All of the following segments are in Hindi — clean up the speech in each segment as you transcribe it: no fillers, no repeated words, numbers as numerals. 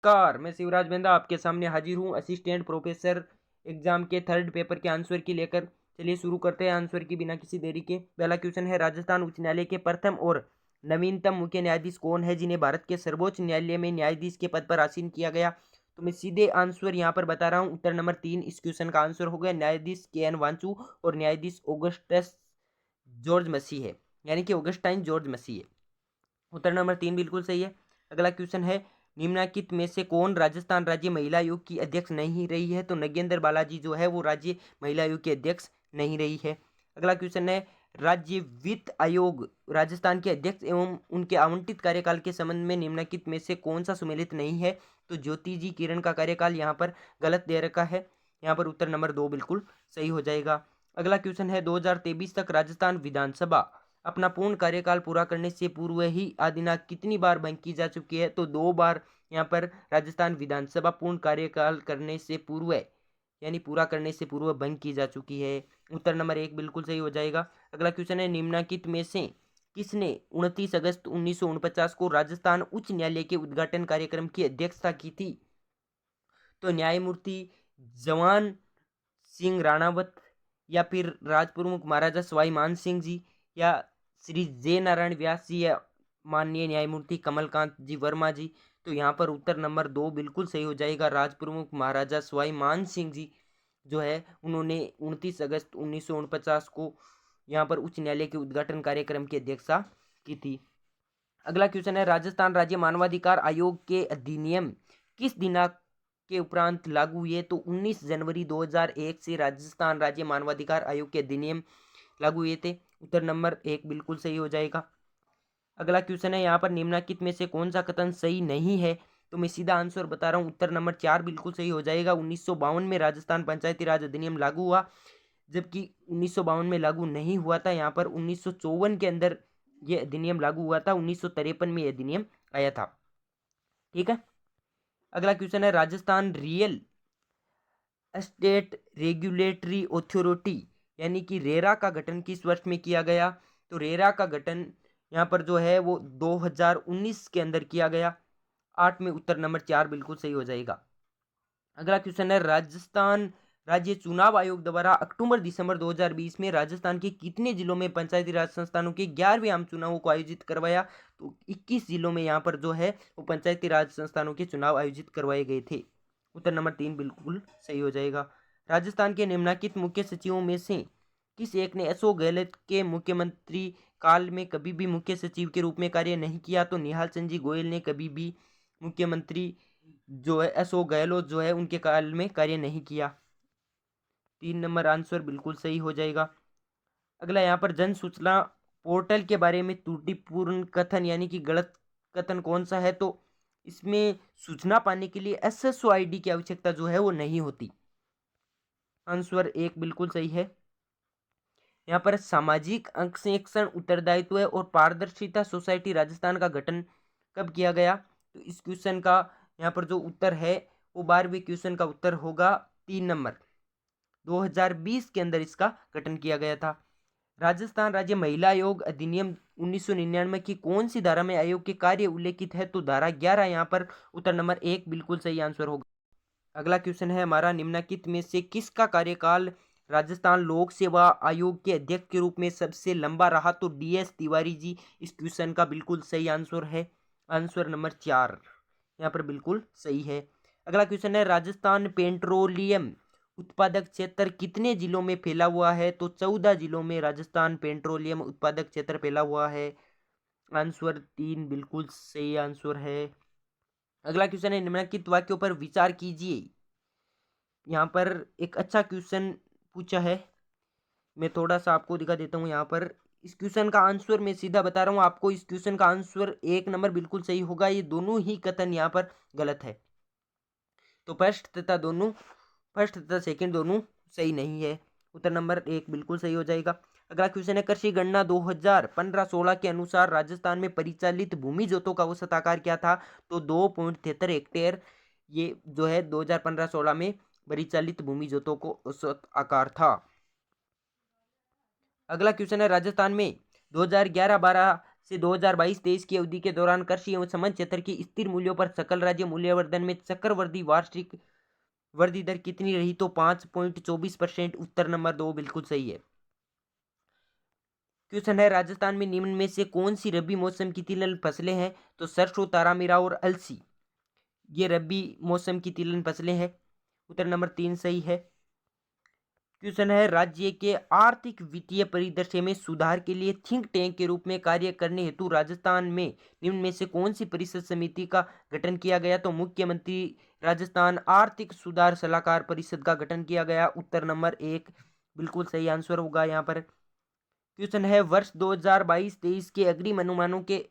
नमस्कार, मैं शिवराज बेंदा आपके सामने हाजिर हूँ असिस्टेंट प्रोफेसर एग्जाम के थर्ड पेपर के आंसर की लेकर। चलिए शुरू करते हैं आंसर की बिना किसी देरी के। पहला क्वेश्चन है, राजस्थान उच्च न्यायालय के प्रथम और नवीनतम मुख्य न्यायाधीश कौन है जिन्हें भारत के सर्वोच्च न्यायालय में न्यायाधीश के पद पर आसीन किया गया? तो मैं सीधे आंसर यहाँ पर बता रहा हूँ। उत्तर नंबर 3 इस क्वेश्चन का आंसर हो गया न्यायाधीश के एन वांचू और न्यायाधीश ऑगस्टस जॉर्ज मसीह है, यानी कि ऑगस्टाइन जॉर्ज मसीह है। उत्तर नंबर 3 बिल्कुल सही है। अगला क्वेश्चन है, निम्नलिखित में से कौन राजस्थान राज्य महिला आयोग की अध्यक्ष नहीं रही है? तो नगेंद्र बालाजी जो है वो राज्य महिला आयोग की अध्यक्ष नहीं रही है। अगला क्वेश्चन है, राज्य वित्त आयोग राजस्थान के अध्यक्ष एवं उनके आवंटित कार्यकाल के संबंध में निम्नलिखित में से कौन सा सुमेलित नहीं है? तो ज्योति जी किरण का कार्यकाल यहाँ पर गलत दे रखा है। यहाँ पर उत्तर नंबर 2 बिल्कुल सही हो जाएगा। अगला क्वेश्चन है, 2023 तक राजस्थान विधानसभा अपना पूर्ण कार्यकाल पूरा करने से पूर्व ही आदिनाथ कितनी बार भंग की जा चुकी है? तो 2 बार यहाँ पर राजस्थान विधानसभा पूर्ण कार्यकाल करने से पूर्व, यानी पूरा करने से पूर्व भंग की जा चुकी है। उत्तर नंबर 1 बिल्कुल सही हो जाएगा। अगला क्वेश्चन है, निम्नलिखित में से किसने 29 अगस्त 1949 को राजस्थान उच्च न्यायालय के उद्घाटन कार्यक्रम की अध्यक्षता की थी? तो न्यायमूर्ति जवान सिंह राणावत, या फिर राजप्रमुख महाराजा सवाई मान सिंह जी, या श्री जय नारायण व्यास जी, या माननीय न्यायमूर्ति कमलकांत जी वर्मा जी? तो यहाँ पर उत्तर नंबर 2 बिल्कुल सही हो जाएगा। राजप्रमुख महाराजा सवाई मान सिंह जी जो है उन्होंने 29 अगस्त 1949 को यहाँ पर उच्च न्यायालय के उद्घाटन कार्यक्रम की अध्यक्षता की थी। अगला क्वेश्चन है, राजस्थान राज्य मानवाधिकार आयोग के अधिनियम किस दिनांक के उपरांत लागू हुए? तो 19 जनवरी 2001 से राजस्थान राज्य मानवाधिकार आयोग के अधिनियम लागू हुए थे। उत्तर नंबर 1 बिल्कुल सही हो जाएगा। अगला क्वेश्चन है, यहाँ पर निम्नलिखित में से कौन सा कथन सही नहीं है? तो मैं सीधा आंसर बता रहा हूँ। उत्तर नंबर 4 बिल्कुल सही हो जाएगा। 1952 में राजस्थान पंचायती राज अधिनियम लागू हुआ, जबकि 1952 में लागू नहीं हुआ था। यहाँ पर 1954 के अंदर ये अधिनियम लागू हुआ था, 1953 में ये अधिनियम आया था। ठीक है। अगला क्वेश्चन है, Rajasthan real estate regulatory authority यानी कि रेरा का गठन किस वर्ष में किया गया? तो रेरा का गठन यहाँ पर जो है वो 2019 के अंदर किया गया। 8 में उत्तर नंबर 4 बिल्कुल सही हो जाएगा। अगला क्वेश्चन है, राजस्थान राज्य चुनाव आयोग द्वारा अक्टूबर दिसंबर 2020 में राजस्थान के कितने जिलों में पंचायती राज संस्थानों के 11वें आम चुनावों को आयोजित करवाया? तो 21 जिलों में यहाँ पर जो है वो पंचायती राज संस्थानों के चुनाव आयोजित करवाए गए थे। उत्तर नंबर 3 बिल्कुल सही हो जाएगा। राजस्थान के निम्नलिखित मुख्य सचिवों में से किस एक ने अशोक गहलोत के मुख्यमंत्री काल में कभी भी मुख्य सचिव के रूप में कार्य नहीं किया? तो निहाल चंद जी गोयल ने कभी भी मुख्यमंत्री जो है अशोक गहलोत जो है उनके काल में कार्य नहीं किया। 3 नंबर आंसर बिल्कुल सही हो जाएगा। अगला यहाँ पर जन सूचना पोर्टल के बारे में त्रुटिपूर्ण कथन यानी कि गलत कथन कौन सा है? तो इसमें सूचना पाने के लिए एसएसओ आईडी की आवश्यकता जो है वो नहीं होती। आंसर 1 बिल्कुल सही है। यहाँ पर सामाजिक अंकेक्षण उत्तरदायित्व और पारदर्शिता सोसाइटी राजस्थान का गठन कब किया गया? तो इस क्वेश्चन का यहाँ पर जो उत्तर है वो 12वें क्वेश्चन का उत्तर होगा 3 नंबर। 2020 के अंदर इसका गठन किया गया था। राजस्थान राज्य महिला आयोग अधिनियम 1999 की कौन सी धारा में आयोग के कार्य उल्लेखित है? तो धारा 11 यहाँ पर उत्तर नंबर 1 बिल्कुल सही आंसर होगा। अगला क्वेश्चन है हमारा, निम्नलिखित में से किसका कार्यकाल राजस्थान लोक सेवा आयोग के अध्यक्ष के रूप में सबसे लंबा रहा? तो डीएस तिवारी जी इस क्वेश्चन का बिल्कुल सही आंसर है। आंसर नंबर 4 यहाँ पर बिल्कुल सही है। अगला क्वेश्चन है, राजस्थान पेट्रोलियम उत्पादक क्षेत्र कितने जिलों में फैला हुआ है? तो 14 जिलों में राजस्थान पेट्रोलियम उत्पादक क्षेत्र फैला हुआ है। आंसर 3 बिल्कुल सही आंसर है। अगला क्वेश्चन है, निम्नलिखित वाक्यों पर विचार कीजिए। यहाँ पर एक अच्छा क्वेश्चन पूछा है, मैं थोड़ा सा आपको दिखा देता हूँ। यहाँ पर इस क्वेश्चन का आंसर मैं सीधा बता रहा हूँ आपको। इस क्वेश्चन का आंसर 1 नंबर बिल्कुल सही होगा। ये दोनों ही कथन यहाँ पर गलत है। तो फर्स्ट तथा सेकंड दोनों सही नहीं है। उत्तर नंबर 1 बिल्कुल सही हो जाएगा। अगला क्वेश्चन है, कृषि गणना 2015-16 के अनुसार राजस्थान में परिचालित भूमि जोतों का औसत आकार क्या था? तो 2.73 हेक्टेयर ये जो है 2015-16 में परिचालित भूमि जोतों को औसत आकार था। अगला क्वेश्चन है, राजस्थान में 2011-12 से 2022-23 की अवधि के दौरान कृषि एवं समझ क्षेत्र की स्थिर मूल्यों पर सकल राज्य मूल्यवर्धन में चक्रवृद्धि वार्षिक वृद्धि दर कितनी रही? तो 5.24%। उत्तर नंबर 2 बिल्कुल सही है। क्वेश्चन है, राजस्थान में निम्न में से कौन सी रबी मौसम की तिलहन फसलें हैं? तो सरसों, तारामीरा और अलसी, ये रबी मौसम की तिलहन फसलें हैं। उत्तर नंबर 3 सही है। क्वेश्चन है, राज्य के आर्थिक वित्तीय परिदृश्य में सुधार के लिए थिंक टैंक के रूप में कार्य करने हेतु राजस्थान में निम्न में से कौन सी परिषद समिति का गठन किया गया? तो मुख्यमंत्री राजस्थान आर्थिक सुधार सलाहकार परिषद का गठन किया गया। उत्तर नंबर 1 बिल्कुल सही आंसर होगा यहाँ पर। क्वेश्चन है, वर्ष 2022-23 के अग्रिम अनुमानों के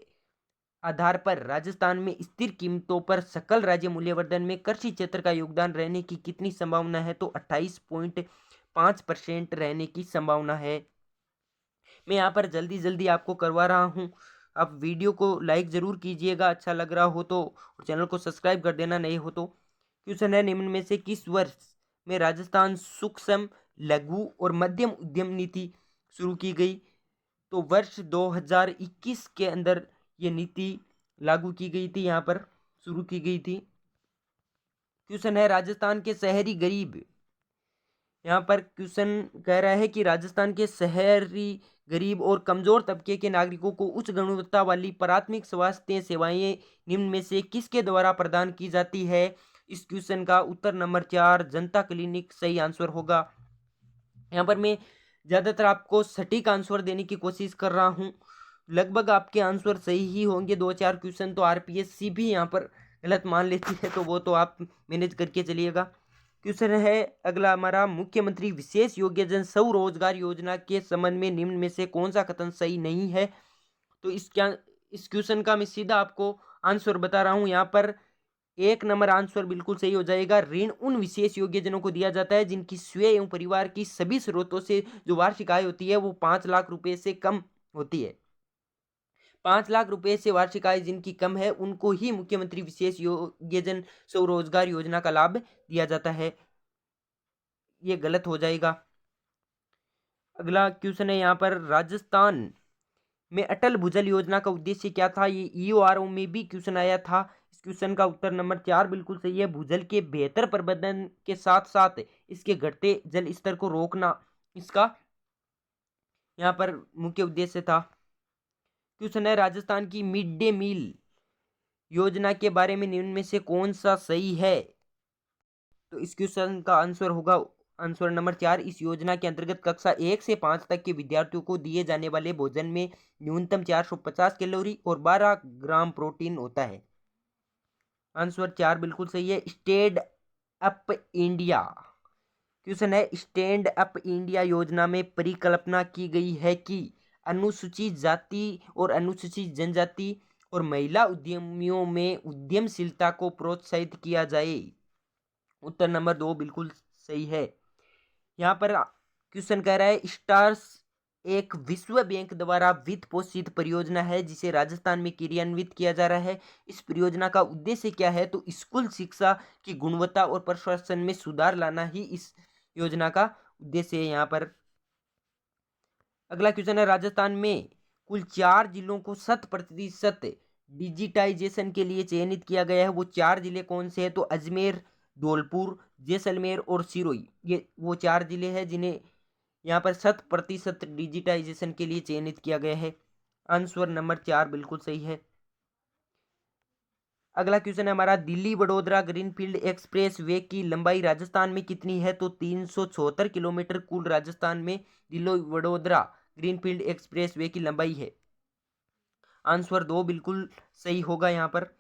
आधार पर राजस्थान में स्थिर कीमतों पर सकल राज्य मूल्यवर्धन में कृषि क्षेत्र का योगदान रहने की कितनी संभावना है? तो 28.5% रहने की संभावना है। मैं यहाँ पर जल्दी जल्दी आपको करवा रहा हूँ। आप वीडियो को लाइक जरूर कीजिएगा अच्छा लग रहा हो तो, और चैनल को सब्सक्राइब कर देना नहीं हो तो। क्वेश्चन है, निम्न में से किस वर्ष में राजस्थान सूक्ष्म, लघु और मध्यम उद्यम नीति शुरू की गई? तो वर्ष 2021 के अंदर ये नीति लागू की गई थी, यहाँ पर शुरू की गई थी। क्वेश्चन है, राजस्थान के शहरी गरीब, यहाँ पर क्वेश्चन कह रहा है कि राजस्थान के शहरी गरीब और कमजोर तबके के नागरिकों को उच्च गुणवत्ता वाली प्राथमिक स्वास्थ्य सेवाएं निम्न में से किसके द्वारा प्रदान की जाती है? इस क्वेश्चन का उत्तर नंबर 4 जनता क्लिनिक सही आंसर होगा। यहाँ पर मैं ज्यादातर आपको सटीक आंसर देने की कोशिश कर रहा हूँ, लगभग आपके आंसर सही ही होंगे। 2-4 क्वेश्चन तो आरपीएससी भी यहाँ पर गलत मान लेती है, तो वो तो आप मैनेज करके चलिएगा। क्वेश्चन है अगला हमारा, मुख्यमंत्री विशेष योग्यजन स्वरोजगार योजना के संबंध में निम्न में से कौन सा कथन सही नहीं है? तो इस क्वेश्चन का मैं सीधा आपको आंसर बता रहा हूं। यहाँ पर 1 नंबर आंसर बिल्कुल सही हो जाएगा। ऋण उन विशेष योग्यजनों को दिया जाता है जिनकी स्वयं एवं परिवार की सभी स्रोतों से जो वार्षिक आय होती है वो 5 लाख रुपए से कम होती है। 5 लाख रुपए से वार्षिक आय जिनकी कम है उनको ही मुख्यमंत्री विशेष योग्यजन स्वरोजगार योजना का लाभ दिया जाता है। ये गलत हो जाएगा। अगला क्वेश्चन है यहाँ पर, राजस्थान में अटल भूजल योजना का उद्देश्य क्या था? ये ईओआरओ में भी क्वेश्चन आया था। इस क्वेश्चन का उत्तर नंबर 4 बिल्कुल सही है। भूजल के बेहतर प्रबंधन के साथ साथ इसके घटते जल स्तर को रोकना इसका यहाँ पर मुख्य उद्देश्य था। क्वेश्चन है, राजस्थान की मिड डे मील योजना के बारे में निम्न में से कौन सा सही है? तो इस क्वेश्चन का आंसर होगा आंसर नंबर 4। इस योजना के अंतर्गत कक्षा 1 से 5 तक के विद्यार्थियों को दिए जाने वाले भोजन में न्यूनतम 450 कैलोरी और 12 ग्राम प्रोटीन होता है। आंसर 4 बिल्कुल सही है। स्टैंड अप इंडिया, क्वेश्चन है, स्टैंड अप इंडिया योजना में परिकल्पना की गई है कि अनुसूचित जाति और अनुसूचित जनजाति और महिला उद्यमियों में उद्यमशीलता को प्रोत्साहित किया जाए। उत्तर नंबर 2 बिल्कुल सही है। यहाँ पर क्वेश्चन कह रहा है, स्टार्स एक विश्व बैंक द्वारा वित्त पोषित परियोजना है जिसे राजस्थान में क्रियान्वित किया जा रहा है। इस परियोजना का उद्देश्य क्या है? तो स्कूल शिक्षा की गुणवत्ता और प्रशासन में सुधार लाना ही इस योजना का उद्देश्य है। यहाँ पर अगला क्वेश्चन है, राजस्थान में कुल 4 जिलों को 100% डिजिटाइजेशन के लिए चयनित किया गया है। वो 4 जिले कौन से हैं? तो अजमेर, धौलपुर, जैसलमेर और सिरोही, ये वो 4 जिले हैं जिन्हें यहाँ पर 100% डिजिटाइजेशन के लिए चयनित किया गया है। आंसर नंबर 4 बिल्कुल सही है। अगला क्वेश्चन है हमारा, Delhi Vadodara greenfield express way की लंबाई राजस्थान में कितनी है? तो 374 किलोमीटर कुल राजस्थान में Delhi Vadodara greenfield express way की लंबाई है। आंसर 2 बिल्कुल सही होगा। यहाँ पर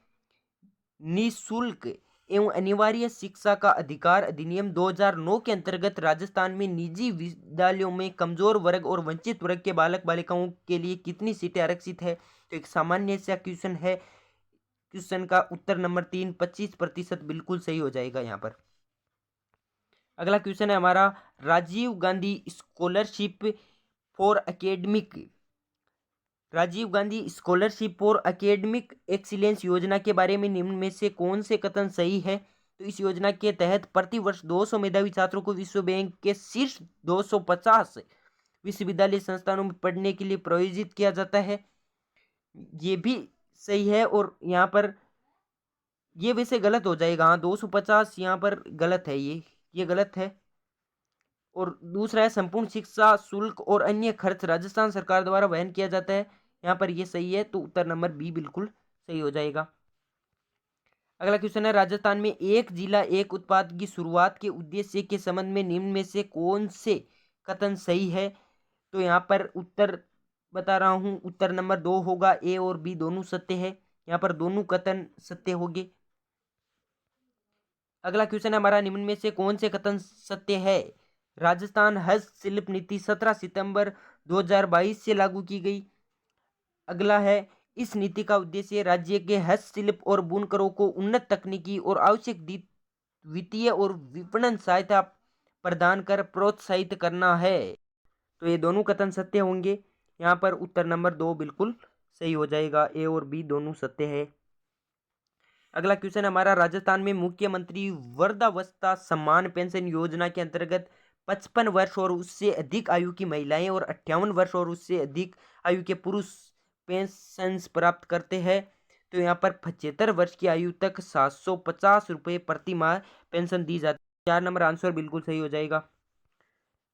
निःशुल्क एवं अनिवार्य शिक्षा का अधिकार अधिनियम 2009 के अंतर्गत राजस्थान में निजी विद्यालयों में कमजोर वर्ग और वंचित वर्ग के बालक बालिकाओं के लिए कितनी सीटें आरक्षित है? तो एक सामान्य सा क्वेश्चन है। क्वेश्चन का उत्तर नंबर 3 25% बिल्कुल सही हो जाएगा यहाँ पर। अगला क्वेश्चन है हमारा, Rajiv Gandhi scholarship for academic excellence योजना के बारे में निम्न में से कौन से कथन सही है? तो इस योजना के तहत प्रतिवर्ष 200 मेधावी छात्रों को विश्व बैंक के शीर्ष 250 विश्वविद्यालय संस्थानों में पढ़ने के लिए प्रायोजित किया जाता है। ये भी सही है। और यहाँ पर ये वैसे गलत हो जाएगा, हाँ 250 यहाँ पर गलत है, ये गलत है। और दूसरा है संपूर्ण शिक्षा शुल्क और अन्य खर्च राजस्थान सरकार द्वारा वहन किया जाता है, यहाँ पर ये सही है, तो उत्तर नंबर बी बिल्कुल सही हो जाएगा। अगला क्वेश्चन है राजस्थान में एक जिला एक उत्पाद की शुरुआत के उद्देश्य के संबंध में निम्न में से कौन से कथन सही है। तो यहाँ पर उत्तर बता रहा हूँ, उत्तर नंबर 2 होगा, ए और बी दोनों सत्य है, यहाँ पर दोनों कथन सत्य होंगे। अगला क्वेश्चन है हमारा, निम्न में से कौन से कथन सत्य है। राजस्थान हस्तशिल्प नीति 17 सितंबर 2022 से लागू की गई। अगला है, इस नीति का उद्देश्य राज्य के हस्तशिल्प और बुनकरों को उन्नत तकनीकी और आवश्यक वित्तीय और विपणन सहायता प्रदान कर प्रोत्साहित करना है। तो ये दोनों कथन सत्य होंगे, यहाँ पर उत्तर नंबर 2 बिल्कुल सही हो जाएगा, ए और बी दोनों सत्य है। अगला क्वेश्चन हमारा, राजस्थान में मुख्यमंत्री वृद्धावस्था सम्मान पेंशन योजना के अंतर्गत 55 वर्ष और उससे अधिक आयु की महिलाएं और 58 वर्ष और उससे अधिक आयु के पुरुष पेंशन प्राप्त करते हैं। तो यहाँ पर 75 वर्ष की आयु तक 750 रुपये प्रति माह पेंशन दी जाती है। 4 नंबर आंसर बिल्कुल सही हो जाएगा।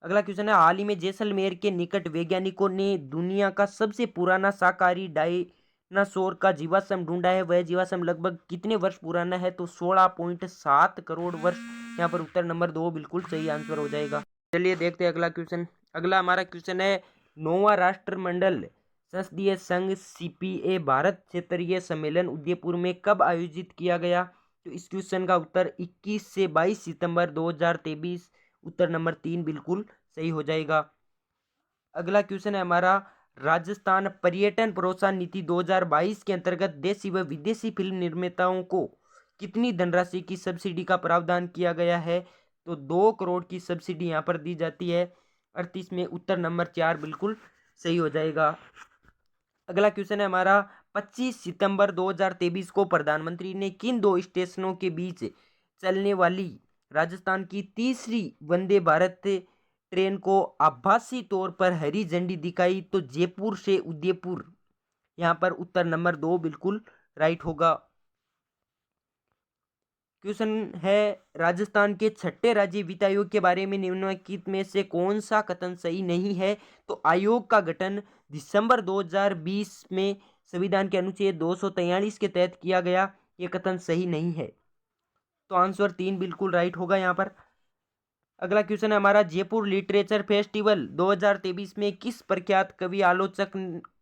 अगला क्वेश्चन है, हाल ही में जैसलमेर के निकट वैज्ञानिकों ने दुनिया का सबसे पुराना शाकाहारी डायनासोर का जीवाश्म ढूंढा है। वह जीवाश्म लगभग कितने वर्ष पुराना है। तो 16.7 करोड़ वर्ष, यहाँ पर उत्तर नंबर 2 बिल्कुल सही आंसर हो जाएगा। चलिए देखते हैं अगला क्वेश्चन। अगला हमारा क्वेश्चन है, 9वां राष्ट्रमंडल संसदीय संघ सीपीए भारत क्षेत्रीय सम्मेलन उदयपुर में कब आयोजित किया गया। तो इस क्वेश्चन का उत्तर 21 से 22 सितंबर 2023, उत्तर नंबर 3 बिल्कुल सही हो जाएगा। अगला क्वेश्चन है हमारा, राजस्थान पर्यटन प्रोत्साहन नीति 2022 के अंतर्गत देशी व विदेशी फिल्म निर्माताओं को कितनी धनराशि की सब्सिडी का प्रावधान किया गया है। तो 2 करोड़ की सब्सिडी यहाँ पर दी जाती है 38 में, उत्तर नंबर 4 बिल्कुल सही हो जाएगा। अगला क्वेश्चन है हमारा, 25 सितंबर 2023 को प्रधानमंत्री ने किन 2 स्टेशनों के बीच चलने वाली राजस्थान की तीसरी वंदे भारत ट्रेन को आभासी तौर पर हरी झंडी दिखाई। तो जयपुर से उदयपुर, यहाँ पर उत्तर नंबर 2 बिल्कुल राइट होगा। क्वेश्चन है, राजस्थान के छठे राज्य वित्त आयोग के बारे में निम्नलिखित में से कौन सा कथन सही नहीं है। तो आयोग का गठन दिसंबर 2020 में संविधान के अनुच्छेद 243 के तहत किया गया, ये कथन सही नहीं है। तो आंसर 3 बिल्कुल राइट होगा यहाँ पर। अगला क्वेश्चन है हमारा, जयपुर लिटरेचर फेस्टिवल 2023 में किस प्रख्यात कवि आलोचक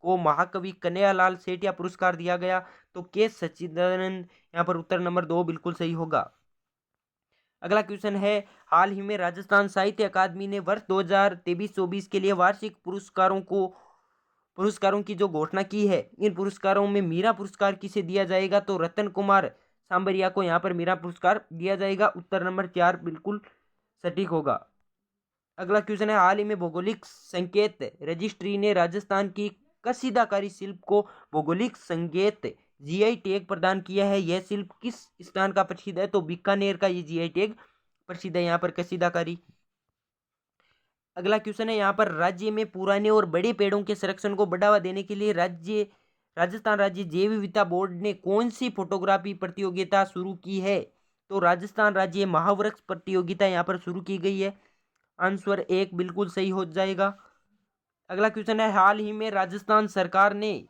को महाकवि कन्हैयालाल सेठिया पुरस्कार दिया गया। तो के सच्चिदानंद, यहाँ पर उत्तर नंबर 2 बिल्कुल सही होगा। अगला क्वेश्चन है, हाल ही में राजस्थान साहित्य अकादमी ने वर्ष 2023-24 के लिए वार्षिक पुरस्कारों की जो घोषणा की है, इन पुरस्कारों में मीरा पुरस्कार किसे दिया जाएगा। तो रतन कुमार सांबरिया को यहाँ पर मीरा पुरस्कार दिया जाएगा, उत्तर नंबर 4 बिल्कुल सटीक होगा। अगला क्वेश्चन है, हाल ही में भौगोलिक संकेत रजिस्ट्री ने राजस्थान की कसीदाकारी शिल्प को भौगोलिक संकेत जीआई टैग प्रदान किया है। यह शिल्प किस स्थान का प्रसिद्ध है। तो बीकानेर का ये जीआई टैग प्रसिद्ध है यहाँ पर कसीदाकारी। अगला क्वेश्चन है, यहाँ पर राज्य में पुराने और बड़े पेड़ों के संरक्षण को बढ़ावा देने के लिए राजस्थान राज्य जैव विविधता बोर्ड ने कौन सी फोटोग्राफी प्रतियोगिता शुरू की है। तो राजस्थान राज्य महावृक्ष प्रतियोगिता यहाँ पर शुरू की गई है, आंसर 1 बिल्कुल सही हो जाएगा। अगला क्वेश्चन है, हाल ही में राजस्थान सरकार ने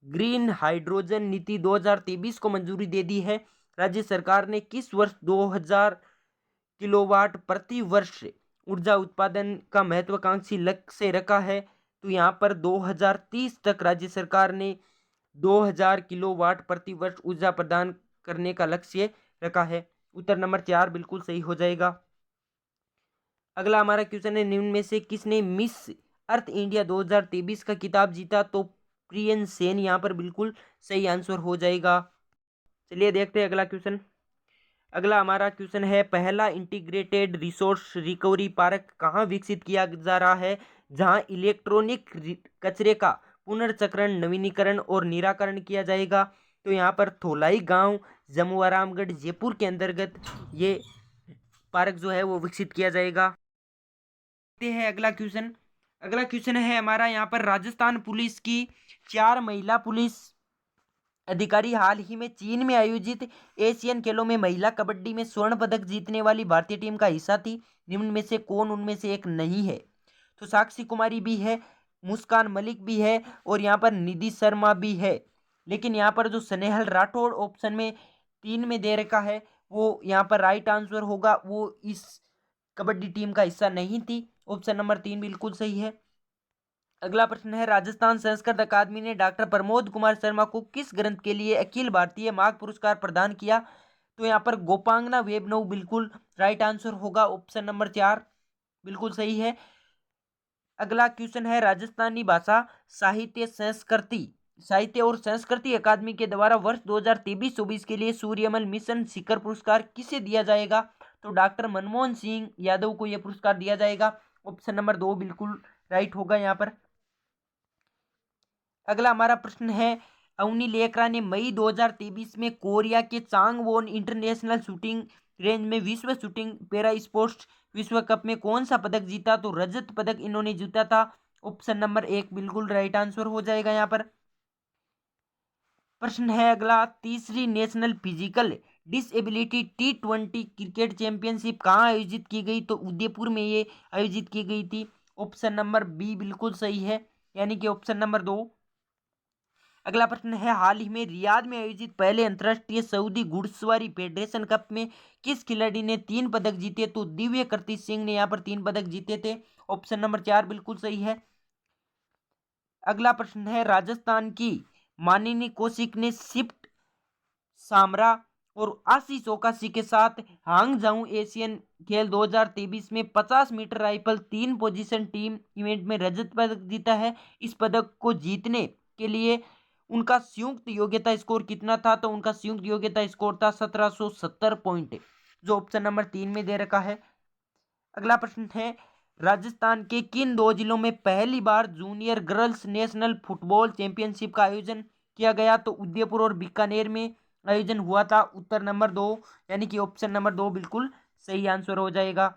ग्रीन हाइड्रोजन नीति 2023 को मंजूरी दे दी है। राज्य सरकार ने किस वर्ष 2000 किलोवाट प्रति वर्ष ऊर्जा उत्पादन का महत्वाकांक्षी लक्ष्य रखा है। तो यहाँ पर 2030 तक राज्य सरकार ने 2000 किलोवाट प्रति वर्ष ऊर्जा प्रदान करने का लक्ष्य रखा है, उत्तर नंबर 4 बिल्कुल सही हो जाएगा। अगला हमारा क्वेश्चन है, निम्न में से किसने मिस अर्थ इंडिया 2023 का खिताब जीता। तो प्रियन सेन यहाँ पर बिल्कुल सही आंसर हो जाएगा। चलिए देखते हैं अगला क्वेश्चन। अगला हमारा क्वेश्चन है, पहला इंटीग्रेटेड रिसोर्स रिकवरी पार्क कहाँ विकसित किया जा रहा है, जहां इलेक्ट्रॉनिक कचरे का पुनर्चक्रण नवीनीकरण और निराकरण किया जाएगा। तो यहाँ पर थोलाई गांव जमुआरामगढ़ जयपुर के अंतर्गत ये पार्क जो है वो विकसित किया जाएगा। देखते हैं अगला क्वेश्चन। अगला क्वेश्चन है हमारा यहाँ पर, राजस्थान पुलिस की 4 महिला पुलिस अधिकारी हाल ही में चीन में आयोजित एशियन खेलों में महिला कबड्डी में स्वर्ण पदक जीतने वाली भारतीय टीम का हिस्सा थी। निम्न में से कौन उनमें से एक नहीं है? तो साक्षी कुमारी भी है, मुस्कान मलिक भी है और यहाँ पर निधि शर्मा भी है। लेकिन यहाँ पर जो स्नेहल राठौड़ ऑप्शन में 3 में दे रखा है, वो यहाँ पर राइट आंसर होगा। वो इस कबड्डी टीम का हिस्सा नहीं थी। ऑप्शन नंबर 3 बिल्कुल सही है। अगला प्रश्न है, राजस्थान संस्कृत अकादमी ने डॉक्टर प्रमोद कुमार शर्मा को किस ग्रंथ के लिए अखिल भारतीय माघ पुरस्कार प्रदान किया? तो यहाँ पर गोपांगना वैभव बिल्कुल राइट आंसर होगा। ऑप्शन नंबर 4 बिल्कुल सही है। अगला क्वेश्चन है, राजस्थानी भाषा साहित्य और संस्कृति अकादमी के द्वारा वर्ष 2023-24 के लिए सूर्यमल मिशन शिखर पुरस्कार किसे दिया जाएगा? तो डॉक्टर मनमोहन सिंह यादव को यह पुरस्कार दिया जाएगा। ऑप्शन नंबर 2 बिल्कुल राइट होगा यहाँ पर। अगला हमारा प्रश्न है, अवनी लेकरा ने मई 2023 में कोरिया के चांगवोन इंटरनेशनल शूटिंग रेंज में विश्व शूटिंग पैरा स्पोर्ट्स विश्व कप में कौन सा पदक जीता? तो रजत पदक इन्होंने जीता था। ऑप्शन नंबर 1 बिल्कुल राइट आंसर हो जाएगा यहाँ पर। प्रश्न है अगला, तीसरी national physical disability T20 cricket championship कहाँ आयोजित की गई? तो उदयपुर में ये आयोजित की गई थी। ऑप्शन नंबर बी बिल्कुल सही है, यानी कि ऑप्शन नंबर 2। अगला प्रश्न है, हाल ही में रियाद में आयोजित पहले अंतर्राष्ट्रीय सऊदी घुड़सवारी फेडरेशन कप में किस खिलाड़ी ने 3 पदक जीते? तो दिव्य कृति सिंह ने यहाँ पर 3 पदक जीते थे। ऑप्शन नंबर 4 बिल्कुल सही है। अगला प्रश्न है, राजस्थान की मानिनी कौशिक ने शिफ्ट सामरा और आशीष ओकासी के साथ हांगझाऊ एशियन खेल 2023 में 50 metre rifle 3 position team event में रजत पदक जीता है। इस पदक को जीतने के लिए उनका संयुक्त योग्यता स्कोर कितना था? तो उनका संयुक्त योग्यता स्कोर था 1770 पॉइंट, जो ऑप्शन नंबर 3 में दे रखा है। अगला प्रश्न है, राजस्थान के किन 2 जिलों में पहली बार junior girls national football championship का आयोजन किया गया? तो उदयपुर और बीकानेर में आयोजन हुआ था। उत्तर नंबर 2 यानी कि ऑप्शन नंबर 2 बिल्कुल सही आंसर हो जाएगा।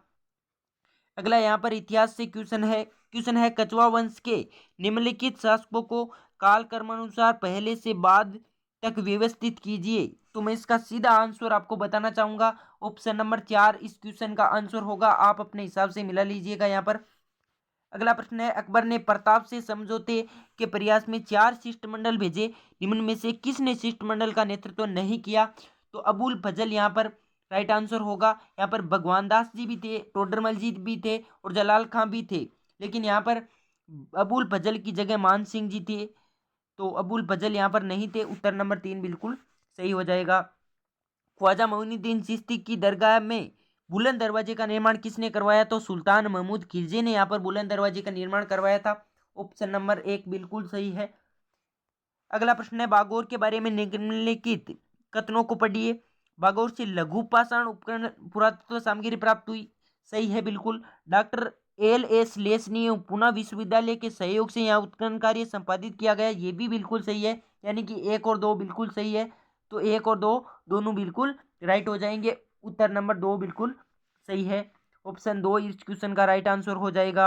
अगला यहाँ पर इतिहास से क्वेश्चन है, कछवा वंश के निम्नलिखित शासकों को कालक्रमानुसार पहले से बाद तक व्यवस्थित कीजिए। तो मैं इसका सीधा आंसर आपको बताना चाहूंगा। ऑप्शन नंबर 4 इस क्वेश्चन का आंसर होगा। आप अपने हिसाब से मिला लीजिएगा यहाँ पर। अगला प्रश्न है, अकबर ने प्रताप से समझौते के प्रयास में 4 शिष्टमंडल भेजे, निम्न में से किसने शिष्टमंडल का नेतृत्व नहीं किया? तो अबुल फजल यहाँ पर राइट आंसर होगा। यहाँ पर भगवान दास जी भी थे, टोडरमल जी भी थे और जलाल खां भी थे, लेकिन यहाँ पर अबुल फजल की जगह मान सिंह जी थे, तो अबुल फजल यहाँ पर नहीं थे। उत्तर नंबर 3 बिल्कुल सही हो जाएगा। ख्वाजा मोइनुद्दीन चिश्ती की दरगाह में बुलंद दरवाजे का निर्माण किसने करवाया? तो सुल्तान महमूद खिलजी ने यहाँ पर बुलंद दरवाजे का निर्माण करवाया था। ऑप्शन नंबर 1 बिल्कुल सही है। अगला प्रश्न है, बागौर के बारे में निम्नलिखित कथनों को पढ़िए। बागौर से लघु पाषाण उपकरण पुरातत्व सामग्री प्राप्त हुई, सही है बिल्कुल। डॉक्टर LS लेसनी पुणे विश्वविद्यालय के सहयोग से यहाँ उत्खनन कार्य संपादित किया गया, ये भी बिल्कुल सही है, यानी कि 1 और 2 बिल्कुल सही है। तो 1 और 2 दोनों बिल्कुल राइट हो जाएंगे। उत्तर नंबर 2 बिल्कुल सही है। ऑप्शन 2 इस क्वेश्चन का राइट आंसर हो जाएगा।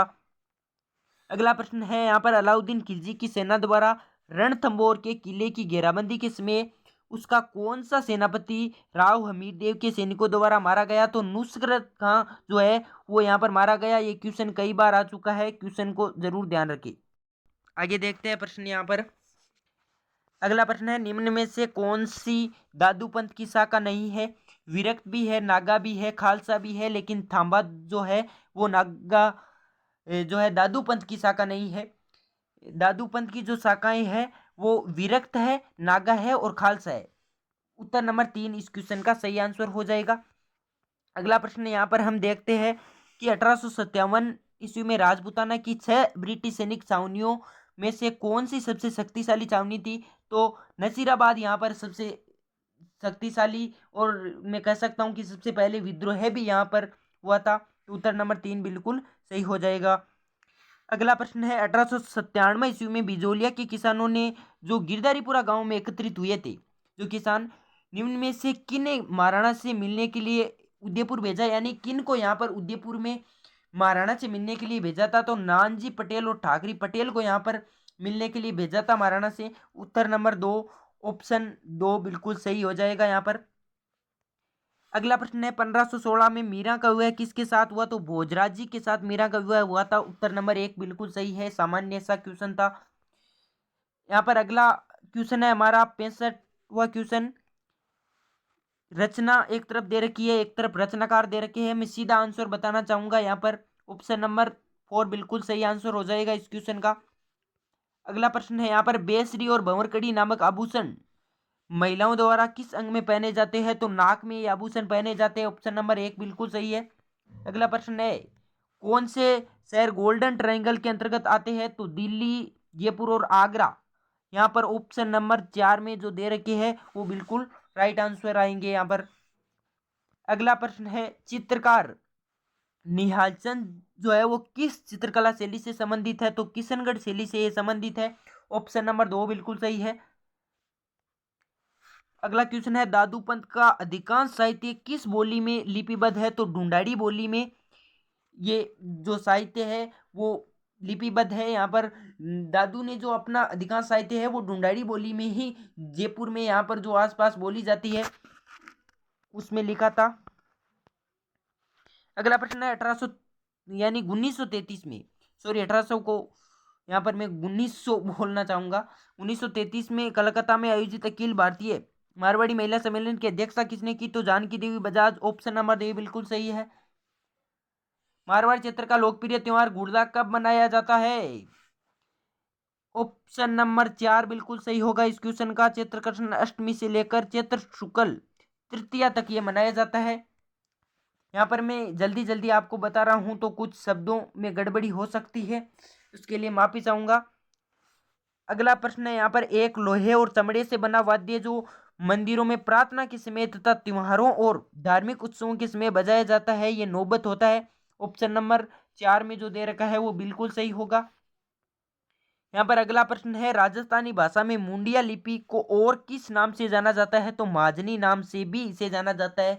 अगला प्रश्न है, यहाँ पर अलाउद्दीन खिलजी की सेना द्वारा रणथंबोर के किले की घेराबंदी के समय उसका कौन सा सेनापति राव हमीर देव के सैनिकों द्वारा मारा गया? तो नुसरत खां जो है वो यहाँ पर मारा गया। ये क्वेश्चन कई बार आ चुका है, क्वेश्चन को जरूर ध्यान रखें। आगे देखते हैं प्रश्न यहाँ पर। अगला प्रश्न है, निम्न में से कौन सी दादू पंथ की शाखा नहीं है? विरक्त भी है, नागा भी है, खालसा भी है, लेकिन थांबा जो है वो नागा जो है दादू पंथ की शाखा नहीं है। दादू पंथ की जो शाखाएं हैं वो विरक्त है, नागा है और खालसा है। उत्तर नंबर 3 इस क्वेश्चन का सही आंसर हो जाएगा। अगला प्रश्न यहाँ पर हम देखते हैं कि 1857 ईस्वी में राजपूताना की 6 ब्रिटिश सैनिक छावनियों में से कौन सी सबसे शक्तिशाली छावनी थी? तो नसीराबाद यहाँ पर सबसे शक्तिशाली और मैं कह सकता हूँ कि सबसे पहले विद्रोह भी यहाँ पर हुआ था। तो उत्तर नंबर 3 बिल्कुल सही हो जाएगा। अगला प्रश्न है, 1897 ईस्वी में बिजोलिया के किसानों ने जो गिरधारीपुरा गांव में एकत्रित हुए थे, जो किसान, निम्न में से किन्हें महाराणा से मिलने के लिए उदयपुर भेजा, यानी किन को यहाँ पर उदयपुर में महाराणा से मिलने के लिए भेजा था, तो नानजी पटेल और ठाकरी पटेल को यहाँ पर मिलने के लिए भेजा था महाराणा से। उत्तर नंबर 2 ऑप्शन 2 बिल्कुल सही हो जाएगा यहाँ पर। अगला प्रश्न है 1516 में मीरा का विवाह किसके साथ हुआ, तो भोजराज जी के साथ मीरा का विवाह हुआ था। उत्तर नंबर 1 बिल्कुल सही है, सामान्य सा क्वेश्चन था। यहाँ पर अगला क्वेश्चन है हमारा 65वां क्वेश्चन। रचना एक तरफ दे रखी है, एक तरफ रचनाकार दे रखे हैं, मैं सीधा आंसर बताना चाहूंगा यहाँ पर। ऑप्शन नंबर 4 बिल्कुल सही आंसर हो जाएगा इस क्वेश्चन का। अगला प्रश्न है यहाँ पर बेसरी और भंवरकड़ी नामक आभूषण महिलाओं द्वारा किस अंग में पहने जाते हैं, तो नाक में ये आभूषण पहने जाते हैं। ऑप्शन नंबर 1 बिल्कुल सही है। अगला प्रश्न है कौन से शहर गोल्डन ट्रायंगल के अंतर्गत आते हैं, तो दिल्ली, जयपुर और आगरा। यहाँ पर ऑप्शन नंबर 4 में जो दे रखे हैं वो बिल्कुल राइट आंसर आएंगे यहाँ पर। अगला प्रश्न है चित्रकार निहाल चंद जो है वो किस चित्रकला शैली से संबंधित है, तो किशनगढ़ शैली से ये संबंधित है। ऑप्शन नंबर 2 बिल्कुल सही है। अगला क्वेश्चन है दादू पंत का अधिकांश साहित्य किस बोली में लिपिबद्ध है, तो ढूंढाड़ी बोली में ये जो साहित्य है वो लिपिबद्ध है। यहाँ पर दादू ने जो अपना अधिकांश साहित्य है वो ढूंढाड़ी बोली में ही जयपुर में यहाँ पर जो आसपास बोली जाती है उसमें लिखा था। अगला प्रश्न है 1800 यानी 1933 में, सॉरी 1800 को यहाँ पर मैं 1900 बोलना चाहूंगा। 1933 में कलकत्ता में आयोजित अखिल भारतीय मारवाड़ी महिला सम्मेलन की अध्यक्षता किसने की, तो जानकी देवी बजाज। ऑप्शन नंबर 2 बिल्कुल सही है। मारवाड़ क्षेत्र का लोकप्रिय त्योहार गुड़ला कब मनाया जाता है, ऑप्शन नंबर 4 बिल्कुल सही होगा इस क्वेश्चन का। चैत्र कृष्ण अष्टमी से लेकर चैत्र शुक्ल तृतीया तक ये मनाया जाता है। यहाँ पर मैं जल्दी जल्दी आपको बता रहा हूं तो कुछ शब्दों में गड़बड़ी हो सकती है, उसके लिए माफी चाहूंगा। अगला प्रश्न है यहाँ पर एक लोहे और चमड़े से बना वाद्य जो मंदिरों में प्रार्थना के समय तथा त्योहारों और धार्मिक उत्सवों के समय बजाया जाता है, ये नौबत होता है। ऑप्शन नंबर 4 में जो दे रखा है वो बिल्कुल सही होगा। यहाँ पर अगला प्रश्न है राजस्थानी भाषा में मुंडिया लिपि को और किस नाम से जाना जाता है, तो माजनी नाम से भी इसे जाना जाता है।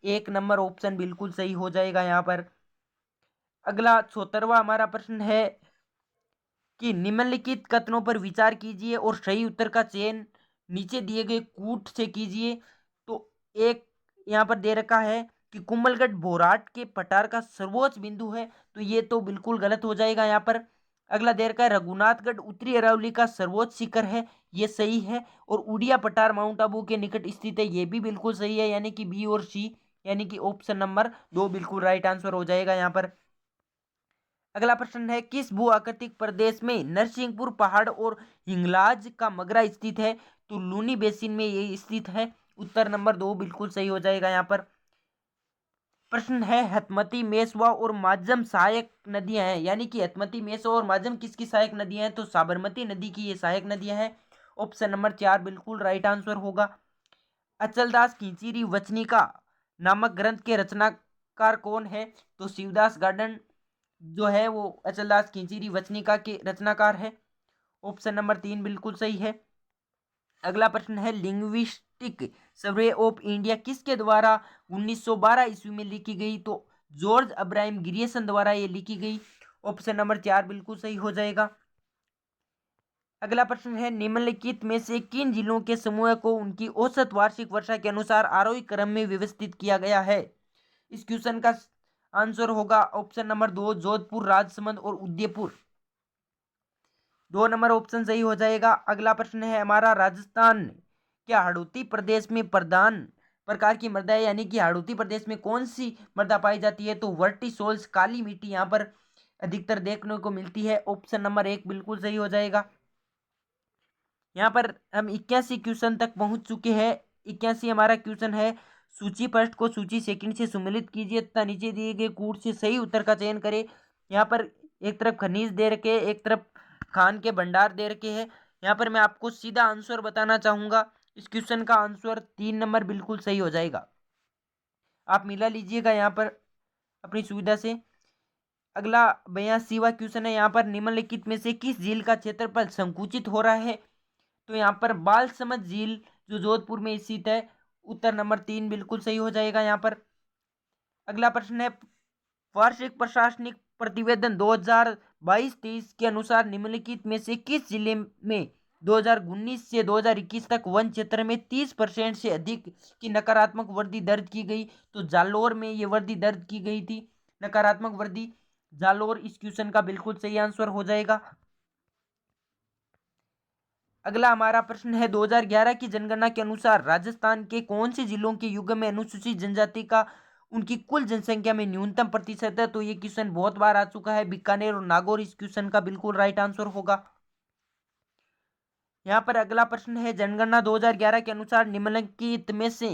1 नंबर ऑप्शन बिल्कुल सही हो जाएगा यहाँ पर। अगला 74वां हमारा प्रश्न है कि निम्नलिखित कथनों पर विचार कीजिए और सही उत्तर का चयन नीचे दिए गए कूट से कीजिए। तो एक यहाँ पर दे रखा है कि कुंभलगढ़ भोराट के पठार का सर्वोच्च बिंदु है, तो ये तो बिल्कुल गलत हो जाएगा यहाँ पर। अगला दे रखा है रघुनाथगढ़ उत्तरी अरावली का सर्वोच्च शिखर है, ये सही है। और उड़िया पठार माउंट आबू के निकट स्थित है, ये भी बिल्कुल सही है, यानी कि बी और सी, यानी कि ऑप्शन नंबर 2 बिल्कुल राइट आंसर हो जाएगा यहाँ पर। अगला प्रश्न है किस भू आकृतिक प्रदेश में नरसिंहपुर पहाड़ और हिंगलाज का मगरा स्थित है, तो लूनी बेसिन में ये स्थित है। उत्तर नंबर 2 बिल्कुल सही हो जाएगा यहाँ पर। प्रश्न है हथमती मेसवा और माजम सहायक नदियां हैं, यानी कि हथमती मेसवा और माजम किसकी सहायक नदियां हैं, तो साबरमती नदी की ये सहायक नदियां हैं। ऑप्शन नंबर 4 बिल्कुल राइट आंसर होगा। अचलदास खींचीरी वचनिका नामक ग्रंथ के रचनाकार कौन है, तो शिवदास गार्डन जो है वो अचलदास खींचीरी वचनिका के रचनाकार है। ऑप्शन नंबर 3 बिल्कुल सही है। अगला प्रश्न है लिंग्विस्टिक सर्वे ऑफ इंडिया किसके द्वारा 1912 ईस्वी में लिखी गई, तो जॉर्ज अब्राहम ग्रियर्सन द्वारा ये लिखी गई। ऑप्शन नंबर 4 बिल्कुल सही हो जाएगा। अगला प्रश्न है निम्नलिखित में से किन जिलों के समूह को उनकी औसत वार्षिक वर्षा के अनुसार आरोही क्रम में व्यवस्थित किया गया है। इस क्वेश्चन का आंसर होगा ऑप्शन नंबर 2 जोधपुर, राजसमंद और उदयपुर। 2 नंबर ऑप्शन सही हो जाएगा। अगला प्रश्न है हमारा राजस्थान क्या हाड़ौती प्रदेश में प्रधान प्रकार की मृदा है, यानी कि हाड़ौती प्रदेश में कौन सी मृदा पाई जाती है, तो वर्टिसोल्स काली मिट्टी यहाँ पर अधिकतर देखने को मिलती है। ऑप्शन नंबर 1 बिल्कुल सही हो जाएगा। यहाँ पर हम 81 क्वेश्चन तक पहुंच चुके हैं। 81 हमारा क्वेश्चन है सूची पृष्ठ को सूची सेकंड से सम्मिलित कीजिए तथा नीचे दिए गए कूट से सही उत्तर का चयन करें। यहाँ पर एक तरफ खनिज दे रखे, एक तरफ खान के भंडार दे रखे हैं। यहाँ पर मैं आपको सीधा आंसर बताना चाहूंगा, इस क्वेश्चन का आंसर 3 नंबर बिल्कुल सही हो जाएगा। आप मिला लीजिएगा यहाँ पर अपनी सुविधा से। अगला 82वां क्वेश्चन है यहाँ पर निम्नलिखित में से किस झील का क्षेत्रफल संकुचित हो रहा है, तो यहाँ पर बालसमंद झील जो जोधपुर में स्थित है। उत्तर नंबर 3 बिल्कुल सही हो जाएगा यहाँ पर। अगला प्रश्न है वार्षिक प्रशासनिक प्रतिवेदन 2022-23 के अनुसार निम्नलिखित में से किस जिले में 2019 से 2021 तक वन क्षेत्र में 30% से अधिक की नकारात्मक वृद्धि दर्ज की गई? तो जालोर में ये वृद्धि दर्ज की गई थी, नकारात्मक वृद्धि। जालोर इस क्वेश्चन का बिल्कुल सही आंसर हो जाएगा। अगला हमारा प्रश्न है 2011 की जनगणना के अनुसार राजस्थान के कौन से जिलों के युग में अनुसूचित जनजाति का उनकी कुल जनसंख्या में न्यूनतम प्रतिशत है? तो ये क्वेश्चन बहुत बार आ चुका है। बीकानेर और नागौर इस क्वेश्चन का बिल्कुल राइट आंसर होगा। यहाँ पर अगला प्रश्न है जनगणना 2011 के अनुसार निम्नलिखित में से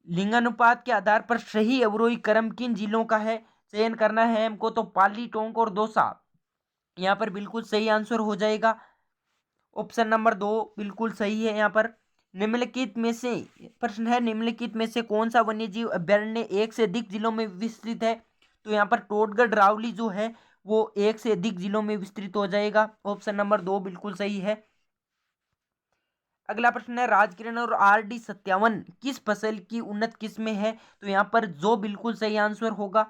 लिंगानुपात के आधार पर सही अवरोही क्रम किन जिलों का है? चयन करना है हमको। तो पाली, टोंक और दौसा यहाँ पर बिल्कुल सही आंसर हो जाएगा। ऑप्शन नंबर 2 बिल्कुल सही है। यहाँ पर निम्नलिखित में से प्रश्न है निम्नलिखित में से कौन सा वन्यजीव अभ्यारण्य एक से अधिक जिलों में विस्तृत है? तो यहाँ पर टोटगढ़ रावली जो है वो एक से अधिक जिलों में विस्तृत हो जाएगा। ऑप्शन नंबर 2 बिल्कुल सही है। अगला प्रश्न है राजकिरण और RD57 किस फसल की उन्नत किस्में है? तो यहाँ पर जो बिल्कुल सही आंसर होगा।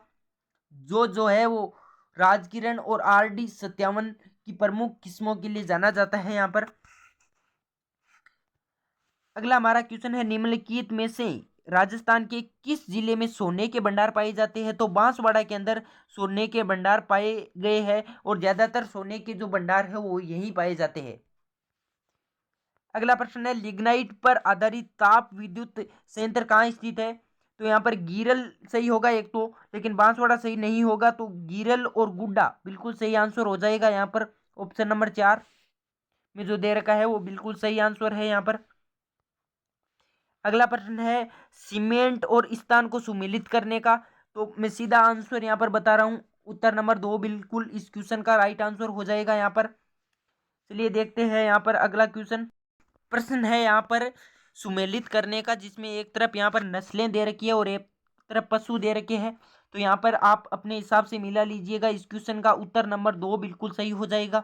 जो है वो राजकिरण और RD57 की प्रमुख किस्मों के लिए जाना जाता है यहाँ पर। अगला हमारा क्वेश्चन है निम्नलिखित में से राजस्थान के किस जिले में सोने के भंडार पाए जाते हैं? तो बांसवाड़ा के अंदर सोने के भंडार पाए गए हैं और ज्यादातर सोने के जो भंडार है वो यहीं पाए जाते हैं। अगला प्रश्न है लिग्नाइट पर आधारित ताप विद्युत संयंत्र कहाँ स्थित है? तो यहाँ पर गीरल सही होगा एक तो, लेकिन बांसवाड़ा सही नहीं होगा। तो गीरल और गुड्डा बिल्कुल सही आंसर हो जाएगा। यहाँ पर ऑप्शन नंबर 4 में जो दे रखा है वो बिल्कुल सही आंसर है यहाँ पर। अगला प्रश्न है सीमेंट और ईंधन को सुमेलित करने का। तो मैं सीधा आंसर यहाँ पर बता रहा हूँ, उत्तर नंबर 2 बिल्कुल इस क्वेश्चन का राइट आंसर हो जाएगा यहाँ पर। चलिए देखते हैं यहाँ पर अगला क्वेश्चन। प्रश्न है यहाँ पर सुमेलित करने का, जिसमें एक तरफ यहाँ पर नस्लें दे रखी है और एक तरफ पशु दे रखे हैं। तो यहाँ पर आप अपने हिसाब से मिला लीजिएगा। इस क्वेश्चन का उत्तर नंबर 2 बिल्कुल सही हो जाएगा।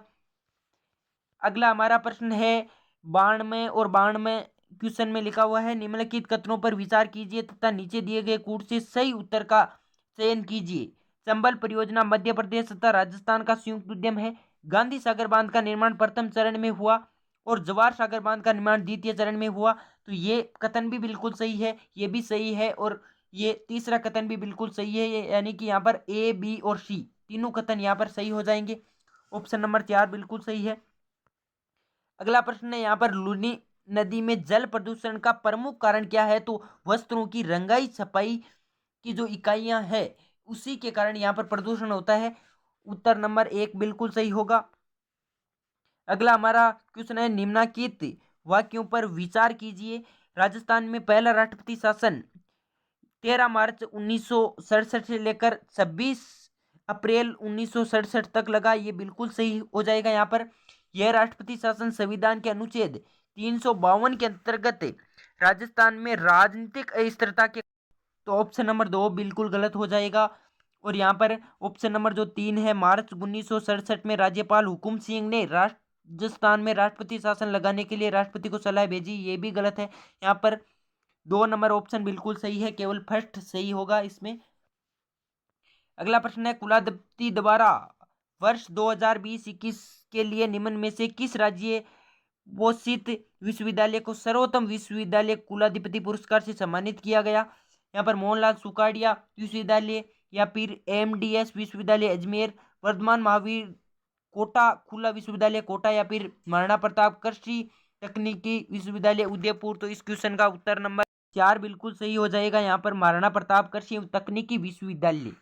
अगला हमारा प्रश्न है बाणमें और बाणमें क्वेश्चन में लिखा हुआ है निम्नलिखित कथनों पर विचार कीजिए तथा नीचे दिए गए कूट से सही उत्तर का चयन कीजिए। चंबल परियोजना मध्य प्रदेश तथा राजस्थान का संयुक्त उद्यम है। गांधी सागर बांध का निर्माण प्रथम चरण में हुआ और जवाहर सागर बांध का निर्माण द्वितीय चरण में हुआ। तो ये कथन भी बिल्कुल सही है, ये भी सही है और ये तीसरा कथन भी बिल्कुल सही है। यानी कि यहाँ पर A, B और C तीनों कथन यहाँ पर सही हो जाएंगे। ऑप्शन नंबर 4 बिल्कुल सही है। अगला प्रश्न है यहाँ पर लूनी नदी में जल प्रदूषण का प्रमुख कारण क्या है? तो वस्त्रों की रंगाई छपाई की जो इकाइयां है उसी के कारण यहाँ पर प्रदूषण होता है। उत्तर नंबर 1 बिल्कुल सही होगा। अगला हमारा क्वेश्चन है निम्नलिखित वाक्यों पर विचार कीजिए। राजस्थान में पहला राष्ट्रपति शासन 13 मार्च 1967 से लेकर 26 अप्रैल 1967 तक लगा। ये बिल्कुल सही हो जाएगा। यहाँ पर यह राष्ट्रपति शासन संविधान के अनुच्छेद 352 के अंतर्गत राजस्थान में राजनीतिक अस्थिरता के, तो ऑप्शन नंबर 2 बिल्कुल गलत हो जाएगा। और यहाँ पर ऑप्शन नंबर जो 3 है मार्च 1967 में राज्यपाल हुकुम सिंह ने राजस्थान में राष्ट्रपति शासन लगाने के लिए राष्ट्रपति को सलाह भेजी, ये भी गलत है। यहाँ पर 2 नंबर ऑप्शन बिल्कुल सही है, केवल फर्स्ट सही होगा इसमें। अगला प्रश्न है कुलाधिपति द्वारा वर्ष 2020-21 के लिए निम्न में से किस राज्य घोषित विश्वविद्यालय को सर्वोत्तम विश्वविद्यालय कुलाधिपति पुरस्कार से सम्मानित किया गया? यहाँ पर मोहनलाल सुखाड़िया विश्वविद्यालय या फिर MDS विश्वविद्यालय अजमेर, वर्धमान महावीर कोटा खुला विश्वविद्यालय कोटा या फिर महाराणा प्रताप कृषि तकनीकी विश्वविद्यालय उदयपुर। तो इस क्वेश्चन का उत्तर नंबर 4 बिल्कुल सही हो जाएगा। यहाँ पर महाराणा प्रताप कृषि तकनीकी विश्वविद्यालय।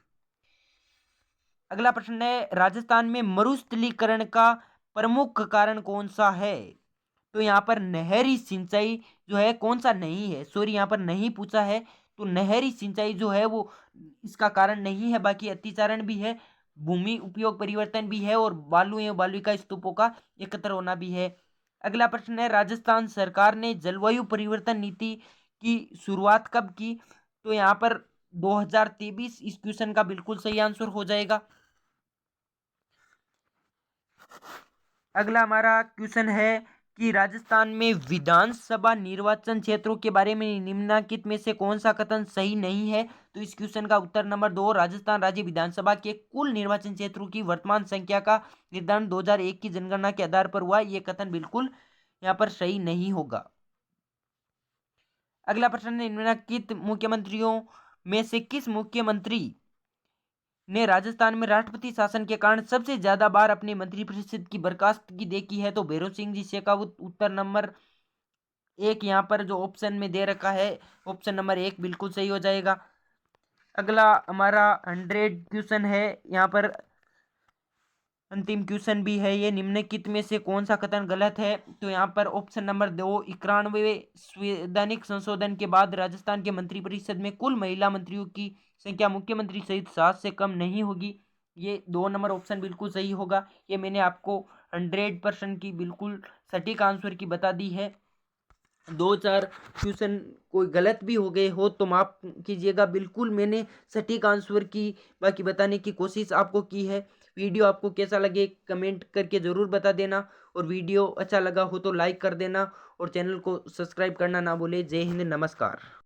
अगला प्रश्न है राजस्थान में मरुस्थलीकरण का प्रमुख कारण कौन सा है? तो यहाँ पर नहरी सिंचाई जो है कौन सा नहीं है, सॉरी यहाँ पर नहीं पूछा है। तो नहरी सिंचाई जो है वो इसका कारण नहीं है, बाकी अतिचारण भी है, भूमि उपयोग परिवर्तन भी है और बालू एवं बालुका स्तूपों का एकत्र होना भी है। अगला प्रश्न है राजस्थान सरकार ने जलवायु परिवर्तन नीति की शुरुआत कब की? तो यहाँ पर 2023 इस क्वेश्चन का बिल्कुल सही आंसर हो जाएगा। अगला हमारा क्वेश्चन है कि राजस्थान में विधानसभा निर्वाचन क्षेत्रों के बारे में निम्नलिखित में से कौन सा कथन सही नहीं है। तो इस क्वेश्चन का उत्तर नंबर 2, राजस्थान राज्य विधानसभा के कुल निर्वाचन क्षेत्रों की वर्तमान संख्या का निर्धारण 2001 की जनगणना के आधार पर हुआ। यह कथन बिल्कुल यहाँ पर सही नहीं होगा। अगला प्रश्न है, निम्नलिखित मुख्यमंत्रियों में से किस मुख्यमंत्री ने राजस्थान में राष्ट्रपति शासन के कारण सबसे ज्यादा बार अपने मंत्रिपरिषद की बर्खास्तगी देखी है। तो भैरों सिंह जी शेखावत उत्तर नंबर 1 यहाँ पर जो ऑप्शन में दे रखा है, ऑप्शन नंबर 1 बिल्कुल सही हो जाएगा। अगला हमारा 100 क्वेश्चन है, यहाँ पर अंतिम क्वेश्चन भी है ये, निम्नलिखित में से कौन सा कथन गलत है। तो यहाँ पर ऑप्शन नंबर 2, 91वें संवैधानिक संशोधन के बाद राजस्थान के मंत्रिपरिषद में कुल महिला मंत्रियों की संख्या मुख्यमंत्री सहित 7 से कम नहीं होगी। ये 2 नंबर ऑप्शन बिल्कुल सही होगा। ये मैंने आपको 100% की बिल्कुल सटीक आंसर की बता दी है। 2-4 क्वेश्चन कोई गलत भी हो गए हो तो माफ कीजिएगा, बिल्कुल मैंने सटीक आंसर की बाकी बताने की कोशिश आपको की है। वीडियो आपको कैसा लगे कमेंट करके ज़रूर बता देना, और वीडियो अच्छा लगा हो तो लाइक कर देना, और चैनल को सब्सक्राइब करना ना भूले। जय हिंद, नमस्कार।